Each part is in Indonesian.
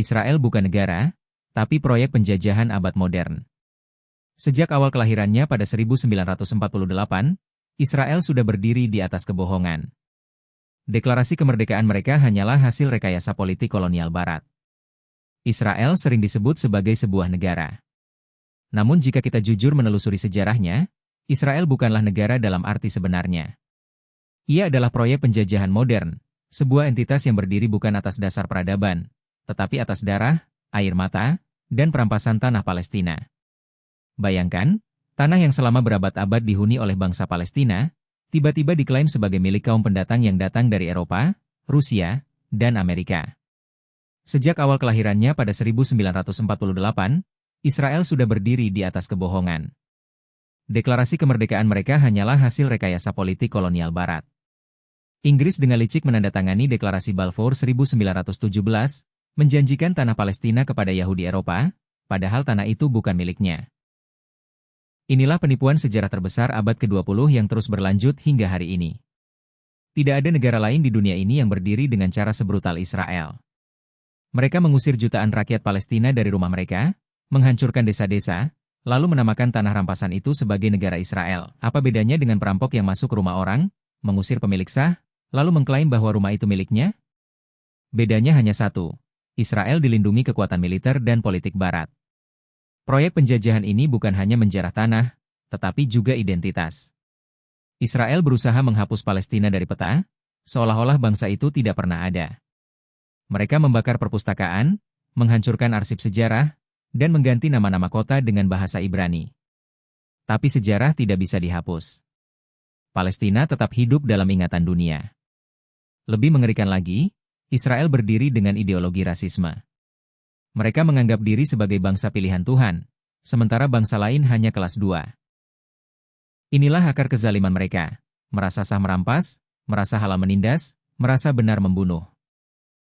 Israel bukan negara, tapi proyek penjajahan abad modern. Sejak awal kelahirannya pada 1948, Israel sudah berdiri di atas kebohongan. Deklarasi kemerdekaan mereka hanyalah hasil rekayasa politik kolonial Barat. Israel sering disebut sebagai sebuah negara. Namun jika kita jujur menelusuri sejarahnya, Israel bukanlah negara dalam arti sebenarnya. Ia adalah proyek penjajahan modern, sebuah entitas yang berdiri bukan atas dasar peradaban, tetapi atas darah, air mata, dan perampasan tanah Palestina. Bayangkan, tanah yang selama berabad-abad dihuni oleh bangsa Palestina, tiba-tiba diklaim sebagai milik kaum pendatang yang datang dari Eropa, Rusia, dan Amerika. Sejak awal kelahirannya pada 1948, Israel sudah berdiri di atas kebohongan. Deklarasi kemerdekaan mereka hanyalah hasil rekayasa politik kolonial Barat. Inggris dengan licik menandatangani Deklarasi Balfour 1917, menjanjikan tanah Palestina kepada Yahudi Eropa, padahal tanah itu bukan miliknya. Inilah penipuan sejarah terbesar abad ke-20 yang terus berlanjut hingga hari ini. Tidak ada negara lain di dunia ini yang berdiri dengan cara sebrutal Israel. Mereka mengusir jutaan rakyat Palestina dari rumah mereka, menghancurkan desa-desa, lalu menamakan tanah rampasan itu sebagai negara Israel. Apa bedanya dengan perampok yang masuk rumah orang, mengusir pemilik sah, lalu mengklaim bahwa rumah itu miliknya? Bedanya hanya satu, Israel dilindungi kekuatan militer dan politik Barat. Proyek penjajahan ini bukan hanya menjarah tanah, tetapi juga identitas. Israel berusaha menghapus Palestina dari peta, seolah-olah bangsa itu tidak pernah ada. Mereka membakar perpustakaan, menghancurkan arsip sejarah, dan mengganti nama-nama kota dengan bahasa Ibrani. Tapi sejarah tidak bisa dihapus. Palestina tetap hidup dalam ingatan dunia. Lebih mengerikan lagi, Israel berdiri dengan ideologi rasisme. Mereka menganggap diri sebagai bangsa pilihan Tuhan, sementara bangsa lain hanya kelas 2. Inilah akar kezaliman mereka, merasa sah merampas, merasa halal menindas, merasa benar membunuh.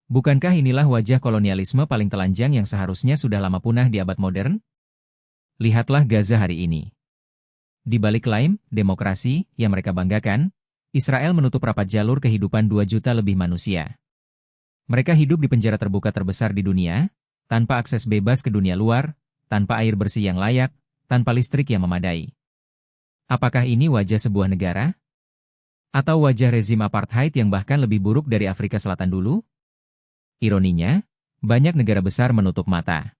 Bukankah inilah wajah kolonialisme paling telanjang yang seharusnya sudah lama punah di abad modern? Lihatlah Gaza hari ini. Di balik klaim demokrasi yang mereka banggakan, Israel menutup rapat jalur kehidupan 2 juta lebih manusia. Mereka hidup di penjara terbuka terbesar di dunia, tanpa akses bebas ke dunia luar, tanpa air bersih yang layak, tanpa listrik yang memadai. Apakah ini wajah sebuah negara? Atau wajah rezim apartheid yang bahkan lebih buruk dari Afrika Selatan dulu? Ironinya, banyak negara besar menutup mata.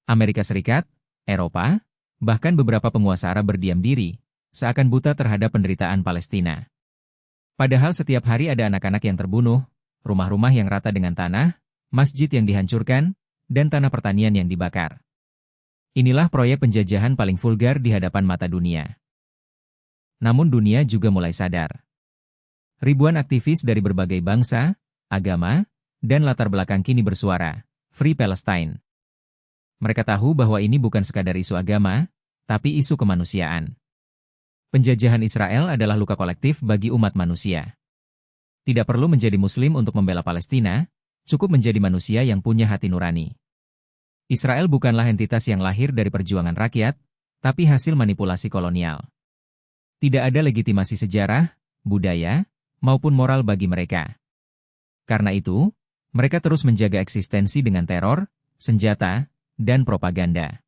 Amerika Serikat, Eropa, bahkan beberapa penguasa Arab berdiam diri, seakan buta terhadap penderitaan Palestina. Padahal setiap hari ada anak-anak yang terbunuh, rumah-rumah yang rata dengan tanah, masjid yang dihancurkan, dan tanah pertanian yang dibakar. Inilah proyek penjajahan paling vulgar di hadapan mata dunia. Namun dunia juga mulai sadar. Ribuan aktivis dari berbagai bangsa, agama, dan latar belakang kini bersuara, Free Palestine. Mereka tahu bahwa ini bukan sekadar isu agama, tapi isu kemanusiaan. Penjajahan Israel adalah luka kolektif bagi umat manusia. Tidak perlu menjadi Muslim untuk membela Palestina, cukup menjadi manusia yang punya hati nurani. Israel bukanlah entitas yang lahir dari perjuangan rakyat, tapi hasil manipulasi kolonial. Tidak ada legitimasi sejarah, budaya, maupun moral bagi mereka. Karena itu, mereka terus menjaga eksistensi dengan teror, senjata, dan propaganda.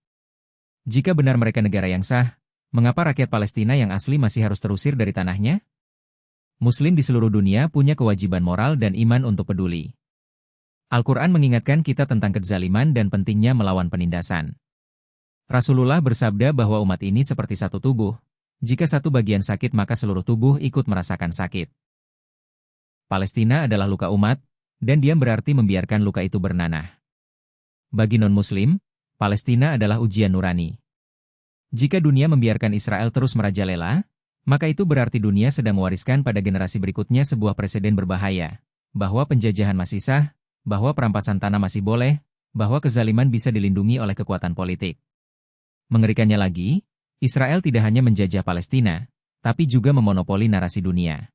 Jika benar mereka negara yang sah, mengapa rakyat Palestina yang asli masih harus terusir dari tanahnya? Muslim di seluruh dunia punya kewajiban moral dan iman untuk peduli. Al-Quran mengingatkan kita tentang kezaliman dan pentingnya melawan penindasan. Rasulullah bersabda bahwa umat ini seperti satu tubuh. Jika satu bagian sakit maka seluruh tubuh ikut merasakan sakit. Palestina adalah luka umat, dan diam berarti membiarkan luka itu bernanah. Bagi non-Muslim, Palestina adalah ujian nurani. Jika dunia membiarkan Israel terus merajalela, maka itu berarti dunia sedang mewariskan pada generasi berikutnya sebuah presiden berbahaya, bahwa penjajahan masih sah, bahwa perampasan tanah masih boleh, bahwa kezaliman bisa dilindungi oleh kekuatan politik. Mengerikannya lagi, Israel tidak hanya menjajah Palestina, tapi juga memonopoli narasi dunia.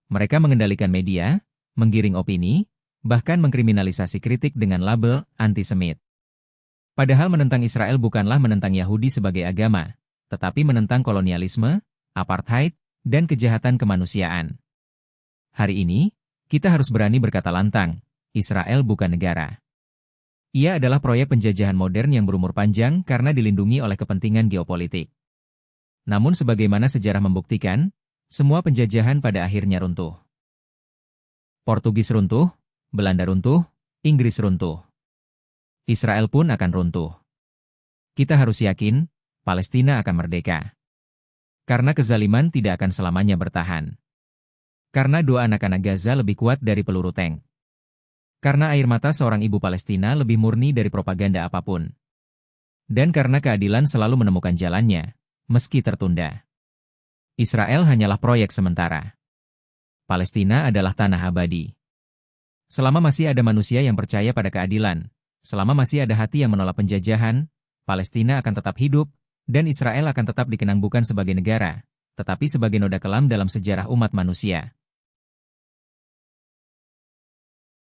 Mereka mengendalikan media, menggiring opini, bahkan mengkriminalisasi kritik dengan label antisemit. Padahal menentang Israel bukanlah menentang Yahudi sebagai agama, tetapi menentang kolonialisme, apartheid, dan kejahatan kemanusiaan. Hari ini, kita harus berani berkata lantang, Israel bukan negara. Ia adalah proyek penjajahan modern yang berumur panjang karena dilindungi oleh kepentingan geopolitik. Namun sebagaimana sejarah membuktikan, semua penjajahan pada akhirnya runtuh. Portugis runtuh, Belanda runtuh, Inggris runtuh. Israel pun akan runtuh. Kita harus yakin, Palestina akan merdeka. Karena kezaliman tidak akan selamanya bertahan. Karena doa anak-anak Gaza lebih kuat dari peluru tank. Karena air mata seorang ibu Palestina lebih murni dari propaganda apapun. Dan karena keadilan selalu menemukan jalannya, meski tertunda. Israel hanyalah proyek sementara. Palestina adalah tanah abadi. Selama masih ada manusia yang percaya pada keadilan, selama masih ada hati yang menolak penjajahan, Palestina akan tetap hidup, dan Israel akan tetap dikenang bukan sebagai negara, tetapi sebagai noda kelam dalam sejarah umat manusia.